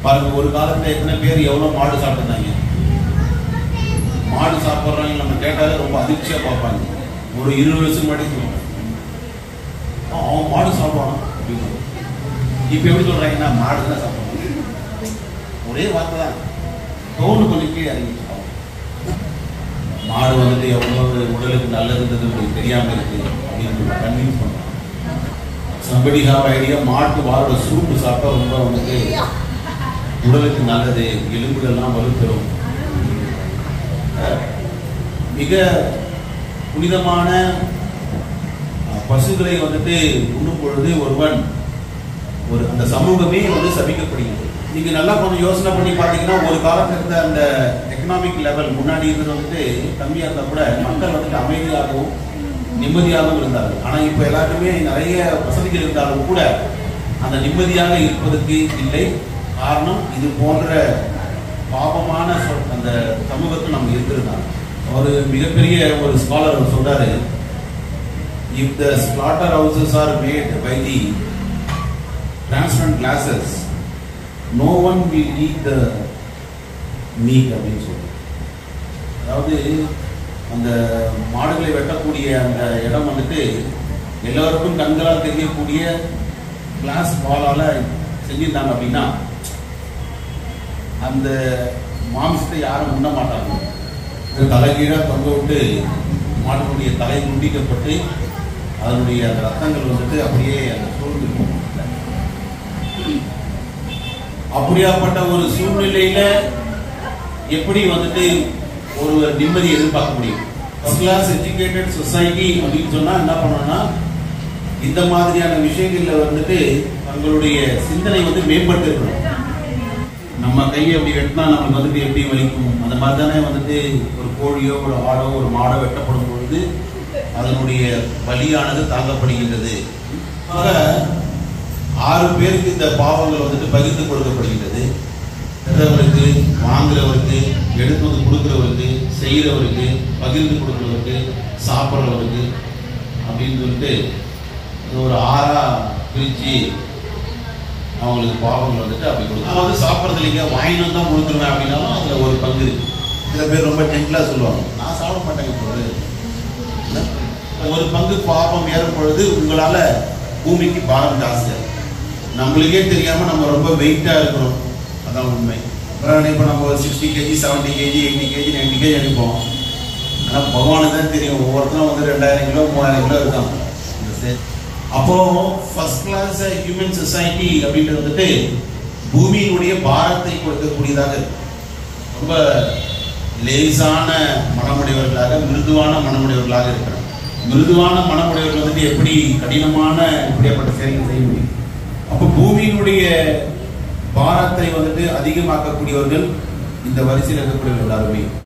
பாருங்க, ஒரு காலத்துல எத்தனை பேர் எவ்வளவு மாடு சாப்பிட்டுருந்தாங்க. மாடு சாப்பிட்றாங்க நம்ம கேட்டாலே ரொம்ப அதிர்ச்சியா பார்ப்பாங்க. ஒரு 20 வருஷம் முன்னாடி சொல்லுவாங்க, அவன் மாடு சாப்பிடுவான் அப்படின்னு. இப்ப எப்படி சொல்றாங்கன்னா மாடு தான் சாப்பிடுவாங்க. ஒரே வார்த்தை தான், தோணு கொஞ்சம் கீழே இறங்கி. மாடு வந்துட்டு எவ்வளவு உடலுக்கு நல்லதுன்றது உங்களுக்கு தெரியாம இருக்கு அப்படின்னு கன்வின்ஸ் பண்றாங்க. சம்படி ஹாவ் ஐடியா, மாட்டு வாரோட சூப்பு சாப்பிட்டா ரொம்ப வந்துட்டு உடலுக்கு நல்லது, எலும்புகள்லாம் வலுப்பெறும். மிக புனிதமான பசுகளை வந்துட்டு உண்ணும் பொழுது ஒருவன் அந்த சமூகமே வந்து சபிக்கப்படுகிறது. நீங்க நல்லா கொஞ்சம் யோசனை பண்ணி பார்த்தீங்கன்னா, ஒரு காலத்துல இருந்த அந்த எக்கனாமிக் லெவல் முன்னாடி இருந்தது வந்துட்டு கம்மியா இருந்தா கூட மக்கள் வந்துட்டு அமைதியாகவும் நிம்மதியாகவும் இருந்தார்கள். ஆனா இப்ப எல்லாருக்குமே நிறைய வசதிகள் இருந்தாலும் கூட அந்த நிம்மதியாக இருப்பதற்கு இல்லை. காரணம், இது போன்ற பாவமான அந்த சமூகத்தில் நம்ம இருக்கிறதுனால. ஒரு மிகப்பெரிய ஒரு ஸ்காலர் சொல்றாரு, if the slaughter houses are made by the transparent glasses, no one will eat the meat அப்படின்னு சொல்றாரு. அதாவது அந்த மாடுகளை வெட்டக்கூடிய அந்த இடம் வந்துட்டு எல்லாருக்கும் கண்களால் தெரியக்கூடிய கிளாஸ் வாலால செஞ்சிருந்தாங்க அப்படின்னா அந்த மாமிசத்தை யாரும் உண்ண மாட்டாங்க. தலைகீழா தொங்க விட்டு மாட்டினுடைய தலை துண்டிக்கப்பட்டு அதனுடைய அந்த ரத்தங்கள் வந்துட்டு அப்படியே அந்த சூழ்ந்து. அப்படியாப்பட்ட ஒரு சூழ்நிலையில எப்படி வந்துட்டு ஒரு நிம்மதி எதிர்பார்க்க முடியும்? ஃபர்ஸ்ட் கிளாஸ் எஜுகேட்டட் சொசைட்டி அப்படின்னு சொன்னா என்ன பண்ணணும்னா, இந்த மாதிரியான விஷயங்கள்ல வந்துட்டு தங்களுடைய சிந்தனை வந்து மேம்பட்டு இருக்கணும். நம்ம கையை அப்படி வெட்டினா நம்மளுக்கு வந்துட்டு எப்படி வலிக்கும், அந்த மாதிரி தானே வந்துட்டு ஒரு கோழியோ ஒரு ஆடோ ஒரு மாடோ வெட்டப்படும் பொழுது அதனுடைய வலியானது தாங்கப்படுகின்றது. 6 பேருக்கு இந்த பாவங்கள் வந்துட்டு பகிர்ந்து கொடுக்கப்படுகின்றது. பெறவருக்கு, வாங்குறவருக்கு, எடுத்து வந்து கொடுக்குறவருக்கு, செய்கிறவருக்கு, பகிர்ந்து கொடுக்குறவருக்கு, சாப்பிட்றவருக்கு அப்படின்னு சொல்லிட்டு ஒரு 6ஆ பிரித்து அவங்களுக்கு பாவங்கள் வந்துட்டு அப்படி கொடுக்கும். நான் வந்து சாப்பிட்றது இல்லைங்க, வாங்கினு தான் கொடுத்துருவேன் அப்படின்னாலும் அதில் ஒரு பங்கு இருக்கு. சில பேர் ரொம்ப ஜென்டிலாக சொல்லுவாங்க, நான் சாப்பிட மாட்டேங்க சொல்றது. ஒரு பங்கு பாவம் ஏறும் பொழுது உங்களால பூமிக்கு பாரம் ஜாஸ்தியாக, நம்மளுக்கே தெரியாம நம்ம ரொம்ப வெயிட்டா இருக்கிறோம். அதான் உண்மை. இப்போ நம்ம 60 kg 70 kg 80 kg 90 kg அனுப்போம். ஆனால் பகவானுக்கு தான் தெரியும், ஒவ்வொருத்தரும் வந்து 2000 கிலோ 3000 கிலோ இருக்காங்க. அப்போ ஃபர்ஸ்ட் கிளாஸ் ஹியூமன் சொசைட்டி அப்படின்றது வந்துட்டு பூமியினுடைய பாரத்தை கொடுக்கக்கூடியதாக இருக்கு. ரொம்ப லேசான மனமுடையவர்களாக, மிருதுவான மனமுடையவர்களாக இருக்கிறாங்க. மிருதுவான மனமுடையவர்கள் வந்துட்டு எப்படி கடினமான இப்படியாப்பட்ட செயல்கள் செய்ய முடியும்? அப்போ பூமியினுடைய பாரத்தை வந்துட்டு அதிகமாக்கக்கூடியவர்கள் இந்த வரிசையில் இருக்கக்கூடியவர்கள் எல்லாருமே.